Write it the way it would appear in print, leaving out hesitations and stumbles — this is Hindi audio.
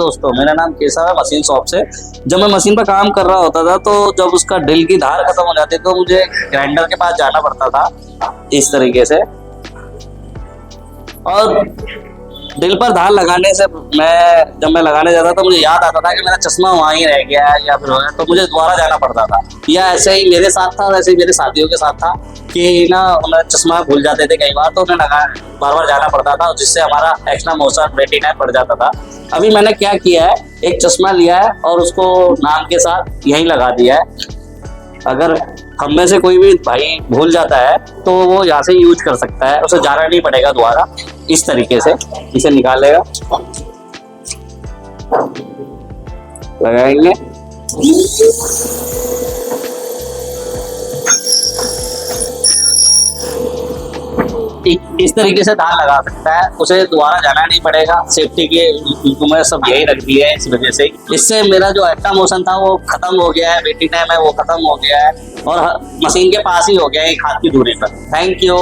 दोस्तों, मेरा नाम केशव है मशीन शॉप से। जब मैं मशीन पर काम कर रहा होता था तो जब उसका ड्रिल की धार खत्म हो जाती तो मुझे ग्राइंडर के पास जाना पड़ता था इस तरीके से। और ड्रिल पर धार लगाने से जब मैं लगाने जाता तो मुझे याद आता था कि मेरा चश्मा वहाँ ही रह गया है या फिर तो मुझे दोबारा जाना पड़ता था। या ऐसे ही मेरे साथ था, वैसे ही मेरे साथियों के साथ था कि ना मैं चश्मा भूल जाते थे कई बार, तो उन्हें बार बार जाना पड़ता था, जिससे हमारा एक्स्ट्रा मोशन रेटिना पड़ जाता था। अभी मैंने क्या किया है, एक चश्मा लिया है और उसको नाम के साथ यहीं लगा दिया है। अगर हम में से कोई भी भाई भूल जाता है तो वो यहाँ से यूज कर सकता है, उसे जाना नहीं पड़ेगा दोबारा। इस तरीके से इसे निकालेगा, लगाएंगे, इस तरीके से धार लगा सकता है, उसे दोबारा जाना नहीं पड़ेगा। सेफ्टी के मैं सब यही रख दिए है इस वजह से। इससे मेरा जो एक्स्ट्रा मोशन था वो खत्म हो गया है, वेटिंग टाइम है वो खत्म हो गया है और मशीन के पास ही हो गया है, एक हाथ की दूरी पर। Thank you.